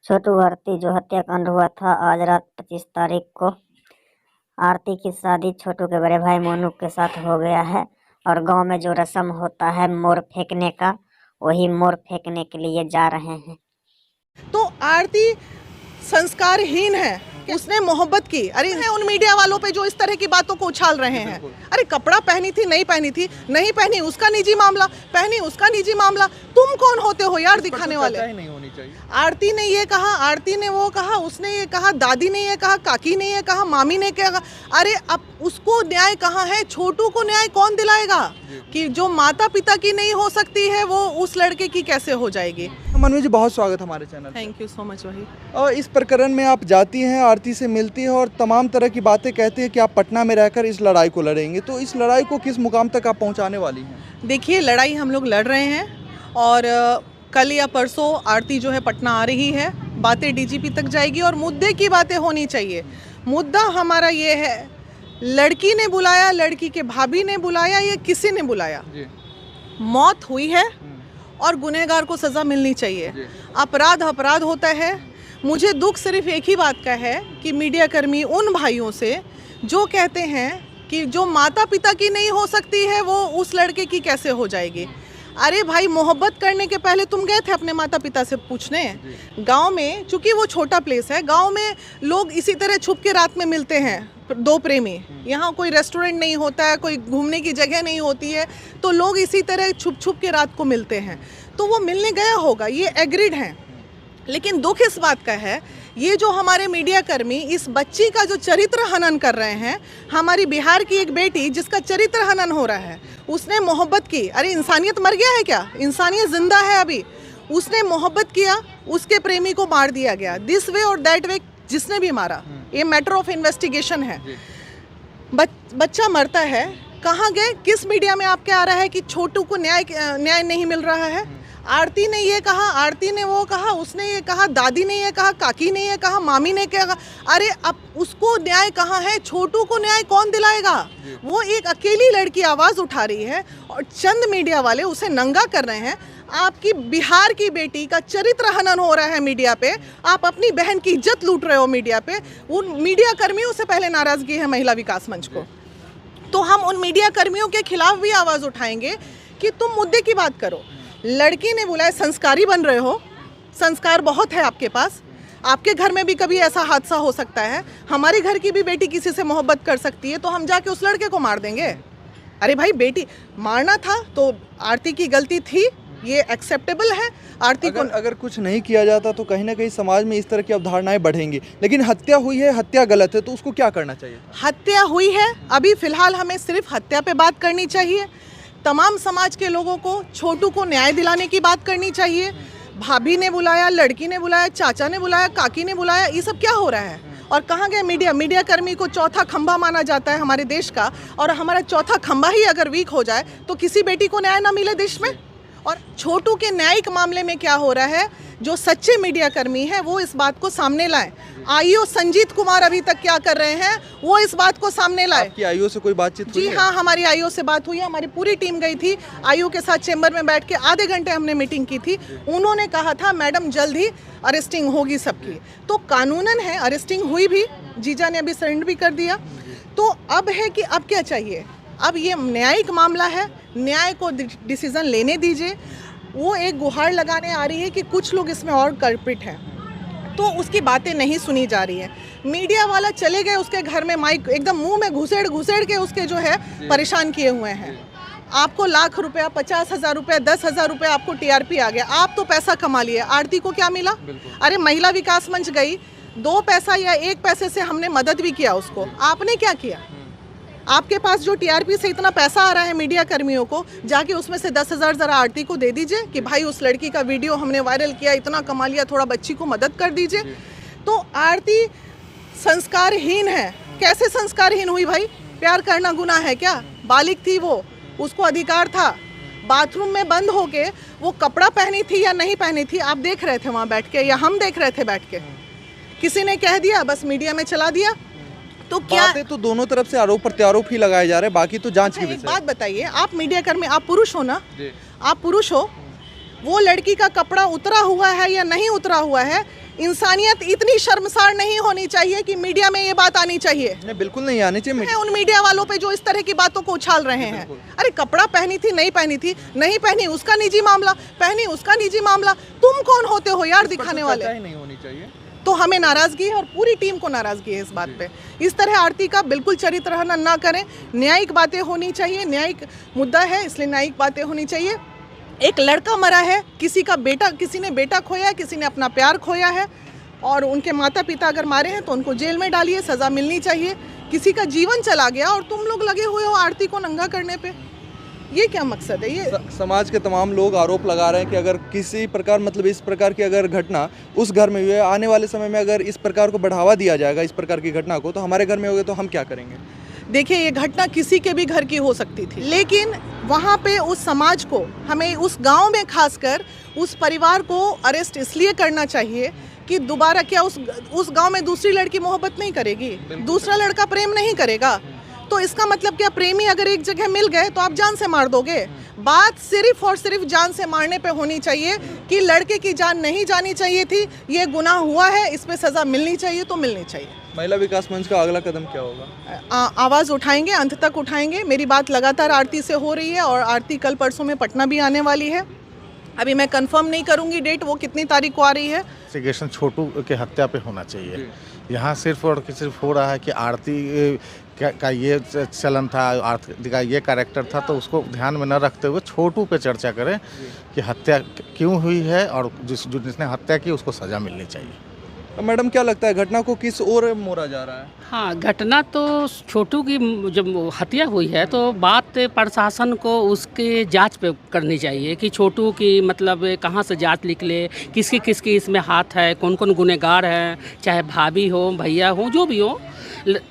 छोटू आरती जो हत्याकांड हुआ था आज रात 25 तारीख को। आरती की शादी छोटू के बड़े भाई मोनू के साथ हो गया है और गांव में जो रस्म होता है मोर फेंकने का, वही मोर फेंकने के लिए जा रहे हैं। तो आरती संस्कारहीन है, उसने मोहब्बत की। अरे उन मीडिया वालों पे जो इस तरह की बातों को उछाल रहे हैं। अरे कपड़ा पहनी थी नहीं पहनी उसका निजी मामला, पहनी उसका निजी मामला। तुम कौन होते हो यार दिखाने वाले? नहीं होनी चाहिए। आरती ने ये कहा, आरती ने वो कहा, उसने ये कहा, दादी ने ये कहा, काकी ने ये कहा, मामी ने क्या कहा। अरे अब उसको न्याय कहाँ है? छोटू को न्याय कौन दिलाएगा? कि जो माता पिता की नहीं हो सकती है वो उस लड़के की कैसे हो जाएगी? मनु जी बहुत स्वागत हमारे channel. Thank you so much. वही और इस प्रकरण में आप जाती हैं, आरती से मिलती हैं और तमाम तरह की बातें कहती हैं कि आप पटना में रहकर इस लड़ाई को लड़ेंगे। तो इस लड़ाई को किस मुकाम तक आप पहुंचाने वाली हैं? देखिए, लड़ाई हम लोग लड़ रहे हैं और कल या परसों आरती जो है पटना आ रही है। बातें डीजीपी तक जाएगी और मुद्दे की बातें होनी चाहिए। मुद्दा हमारा ये है, लड़की ने बुलाया, लड़की के भाभी ने बुलाया, या किसी ने बुलाया, मौत हुई है और गुनहगार को सज़ा मिलनी चाहिए। अपराध अपराध होता है। मुझे दुख सिर्फ एक ही बात का है कि मीडिया कर्मी उन भाइयों से जो कहते हैं कि जो माता पिता की नहीं हो सकती है वो उस लड़के की कैसे हो जाएगी। अरे भाई, मोहब्बत करने के पहले तुम गए थे अपने माता पिता से पूछने? गांव में, चूंकि वो छोटा प्लेस है, गांव में लोग इसी तरह छुप के रात में मिलते हैं, दो प्रेमी। यहाँ कोई रेस्टोरेंट नहीं होता है, कोई घूमने की जगह नहीं होती है, तो लोग इसी तरह छुप छुप के रात को मिलते हैं। तो वो मिलने गया होगा, ये एग्रीड हैं। लेकिन दुख इस बात का है, ये जो हमारे मीडिया कर्मी इस बच्ची का जो चरित्र हनन कर रहे हैं, हमारी बिहार की एक बेटी जिसका चरित्र हनन हो रहा है, उसने मोहब्बत की। अरे इंसानियत मर गया है क्या? इंसानियत जिंदा है अभी। उसने मोहब्बत किया, उसके प्रेमी को मार दिया गया। दिस वे और दैट वे जिसने भी मारा, ये मैटर ऑफ इन्वेस्टिगेशन है। बच्चा मरता है, कहाँ गए? किस मीडिया में आपके आ रहा है कि छोटू को न्याय नहीं मिल रहा है? आरती ने ये कहा, आरती ने वो कहा, उसने ये कहा, दादी ने ये कहा, काकी ने ये कहा, मामी ने क्या कहा। अरे अब उसको न्याय कहाँ है? छोटू को न्याय कौन दिलाएगा? वो एक अकेली लड़की आवाज़ उठा रही है और चंद मीडिया वाले उसे नंगा कर रहे हैं। आपकी बिहार की बेटी का चरित्र हनन हो रहा है मीडिया पे। आप अपनी बहन की इज्जत लूट रहे हो मीडिया पे। उन मीडिया कर्मियों से पहले नाराज़गी है महिला विकास मंच को, तो हम उन मीडिया कर्मियों के खिलाफ भी आवाज़ उठाएंगे कि तुम मुद्दे की बात करो। लड़की ने बुलाया, संस्कारी बन रहे हो, संस्कार बहुत है आपके पास। आपके घर में भी कभी ऐसा हादसा हो सकता है, हमारे घर की भी बेटी किसी से मोहब्बत कर सकती है, तो हम जाके उस लड़के को मार देंगे? अरे भाई, बेटी मारना था तो आरती की गलती थी, ये एक्सेप्टेबल है। आरती को अगर कुछ नहीं किया जाता तो कहीं ना कहीं समाज में इस तरह की अवधारणाएं बढ़ेंगी। लेकिन हत्या हुई है, हत्या गलत है, तो उसको क्या करना चाहिए? हत्या हुई है, अभी फिलहाल हमें सिर्फ हत्या पे बात करनी चाहिए। तमाम समाज के लोगों को छोटू को न्याय दिलाने की बात करनी चाहिए। भाभी ने बुलाया, लड़की ने बुलाया, चाचा ने बुलाया, काकी ने बुलाया, ये सब क्या हो रहा है? और कहाँ गए मीडिया? मीडिया कर्मी को चौथा खंभा माना जाता है हमारे देश का, और हमारा चौथा खंभा ही अगर वीक हो जाए तो किसी बेटी को न्याय ना मिले देश में। और छोटू के न्यायिक मामले में क्या हो रहा है, जो सच्चे मीडिया कर्मी हैं वो इस बात को सामने लाएं। आईओ संजीत कुमार अभी तक क्या कर रहे हैं, वो इस बात को सामने लाए। आपकी आईओ से कोई बातचीत हुई? जी हाँ, हमारी आईओ से बात हुई है। हमारी पूरी टीम गई थी आईओ के साथ, चेंबर में बैठ के आधे घंटे हमने मीटिंग की थी। उन्होंने कहा था मैडम जल्द ही अरेस्टिंग होगी सबकी। तो कानूनन है, अरेस्टिंग हुई भी, जीजा ने अभी सरेंडर भी कर दिया। तो अब है कि अब क्या चाहिए? अब ये न्यायिक मामला है, न्याय को डिसीजन लेने दीजिए। वो एक गुहार लगाने आ रही है कि कुछ लोग इसमें और कल्प्रिट हैं, तो उसकी बातें नहीं सुनी जा रही है। मीडिया वाला चले गए उसके घर में, माइक एकदम मुंह में घुसेड़ के उसके जो है परेशान किए हुए हैं। आपको लाख रुपया, 50,000 रुपया, 10,000 रुपया आपको टीआरपी आ गया, आप तो पैसा कमा लिए। आरती को क्या मिला? अरे महिला विकास मंच गई, 2 पैसा या 1 पैसे से हमने मदद भी किया उसको। आपने क्या किया? आपके पास जो टीआरपी से इतना पैसा आ रहा है मीडिया कर्मियों को, जाके उसमें से 10,000 ज़रा आरती को दे दीजिए कि भाई उस लड़की का वीडियो हमने वायरल किया, इतना कमा लिया, थोड़ा बच्ची को मदद कर दीजिए। तो आरती संस्कारहीन है। कैसे संस्कारहीन हुई भाई? प्यार करना गुनाह है क्या? बालिग थी वो, उसको अधिकार था। बाथरूम में बंद होके वो कपड़ा पहनी थी या नहीं पहनी थी, आप देख रहे थे वहाँ बैठ के, या हम देख रहे थे बैठ के? किसी ने कह दिया, बस मीडिया में चला दिया। तो क्या बातें तो दोनों तरफ से आरोप प्रत्यारोप ही लगाए जा रहे हैं, बाकी तो जांच की विषय। बात बताइए, आप मीडिया कर्मी, आप पुरुष हो ना? आप पुरुष हो, वो लड़की का कपड़ा उतरा हुआ है या नहीं उतरा हुआ है, इंसानियत इतनी शर्मसार नहीं होनी चाहिए कि मीडिया में ये बात आनी चाहिए। नहीं, बिल्कुल नहीं आनी चाहिए। है उन मीडिया वालों पे जो इस तरह की बातों को उछाल रहे हैं। अरे कपड़ा पहनी थी, नहीं पहनी थी, नहीं पहनी उसका निजी मामला, पहनी उसका निजी मामला। तुम कौन होते हो यार दिखाने वाले? नहीं होनी चाहिए। तो हमें नाराजगी है और पूरी टीम को नाराजगी है इस बात पे। इस तरह आरती का बिल्कुल चरित्र हनन ना करें। न्यायिक बातें होनी चाहिए, न्यायिक मुद्दा है इसलिए न्यायिक बातें होनी चाहिए। एक लड़का मरा है, किसी का बेटा, किसी ने बेटा खोया है, किसी ने अपना प्यार खोया है और उनके माता पिता अगर मारे हैं तो उनको जेल में डालिए, सज़ा मिलनी चाहिए। किसी का जीवन चला गया और तुम लोग लगे हुए हो आरती को नंगा करने पे, ये क्या मकसद है? ये समाज के तमाम लोग आरोप लगा रहे हैं कि अगर किसी प्रकार मतलब इस प्रकार की अगर घटना उस घर में हुई है, आने वाले समय में अगर इस प्रकार को बढ़ावा दिया जाएगा इस प्रकार की घटना को, तो हमारे घर में होगा तो हम क्या करेंगे? देखिए, ये घटना किसी के भी घर की हो सकती थी, लेकिन वहाँ पे उस समाज को, हमें उस गांव में खासकर उस परिवार को अरेस्ट इसलिए करना चाहिए कि दोबारा क्या उस गांव में दूसरी लड़की मोहब्बत नहीं करेगी, दूसरा लड़का प्रेम नहीं करेगा। तो इसका मतलब क्या, प्रेमी अगर एक जगह मिल गए तो आप जान से मार दोगे? बात सिर्फ और सिर्फ जान से मारने पे होनी चाहिए कि लड़के की जान नहीं जानी चाहिए थी, ये गुनाह हुआ है, इस पे सज़ा मिलनी चाहिए तो मिलनी चाहिए। महिला विकास मंच का अगला कदम क्या होगा? आवाज़ उठाएंगे, अंत तक उठाएंगे। मेरी बात लगातार आरती से हो रही है और आरती कल परसों में पटना भी आने वाली है। अभी मैं कंफर्म नहीं करूंगी डेट, वो कितनी तारीख को आ रही है। इन्वेस्टिगेशन छोटू के हत्या पे होना चाहिए। यहाँ सिर्फ और सिर्फ हो रहा है कि आरती का ये चलन था, आरती का ये कैरेक्टर था, तो उसको ध्यान में न रखते हुए छोटू पे चर्चा करें कि हत्या क्यों हुई है और जिसने हत्या की उसको सज़ा मिलनी चाहिए। मैडम क्या लगता है घटना को किस ओर मोड़ा जा रहा है? हाँ, घटना तो छोटू की जब हत्या हुई है तो बात प्रशासन को उसके जांच पे करनी चाहिए कि छोटू की मतलब कहाँ से जांच निकले, किसकी किसकी इसमें हाथ है, कौन कौन गुनहगार हैं, चाहे भाभी हो, भैया हो, जो भी हो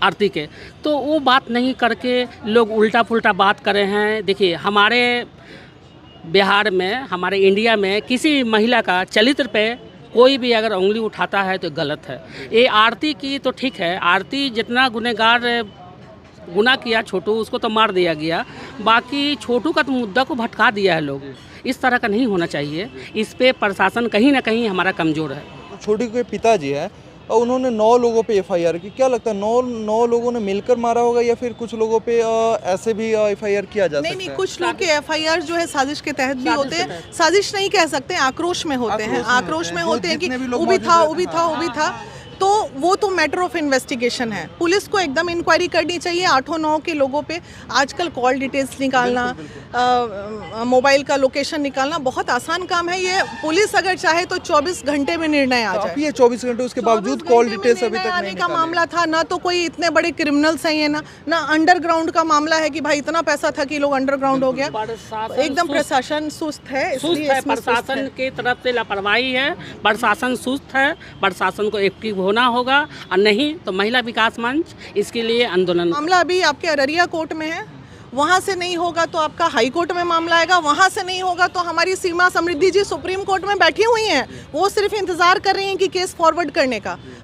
आरती के। तो वो बात नहीं करके लोग उल्टा पुल्टा बात कर रहे हैं। देखिए, हमारे बिहार में, हमारे इंडिया में किसी महिला का चरित्र पे कोई भी अगर उंगली उठाता है तो गलत है। ये आरती की तो ठीक है, आरती जितना गुनहगार गुनाह किया छोटू, उसको तो मार दिया गया, बाकी छोटू का तो मुद्दा को भटका दिया है लोग। इस तरह का नहीं होना चाहिए। इस पे प्रशासन कहीं ना कहीं हमारा कमज़ोर है। छोटू के पिताजी हैं और उन्होंने 9 लोगों पे एफआईआर की। क्या लगता है 9 लोगों ने मिलकर मारा होगा या फिर कुछ लोगों पे ऐसे भी एफआईआर किया जा सकता है? नहीं, कुछ लोग के एफआईआर जो है साजिश के तहत भी होते हैं। साजिश नहीं कह सकते, आक्रोश में होते हैं। आक्रोश में होते हैं कि वो भी था। तो वो तो मैटर ऑफ इन्वेस्टिगेशन है। पुलिस को एकदम इंक्वायरी करनी चाहिए 8-9 के लोगों पे। आजकल कॉल डिटेल्स निकालना, मोबाइल का लोकेशन निकालना बहुत आसान काम है। ये पुलिस अगर चाहे तो 24 घंटे में निर्णय आ जाए। ये 24 घंटे उसके बावजूद कॉल डिटेल्स अभी तक आने का मामला था ना। तो कोई इतने बड़े क्रिमिनल्स हैं ये, ना अंडरग्राउंड का मामला है कि भाई इतना पैसा था कि लोग अंडरग्राउंड हो गया। एकदम प्रशासन सुस्त है, इसलिए प्रशासन की तरफ से लापरवाही है। प्रशासन सुस्त है, प्रशासन को एक्टिव होना होगा और नहीं तो महिला विकास मंच इसके लिए आंदोलन। मामला अभी आपके अररिया कोर्ट में है, वहाँ से नहीं होगा तो आपका हाई कोर्ट में मामला आएगा, वहाँ से नहीं होगा तो हमारी सीमा समृद्धि जी सुप्रीम कोर्ट में बैठी हुई हैं। वो सिर्फ इंतजार कर रही हैं कि केस फॉरवर्ड करने का।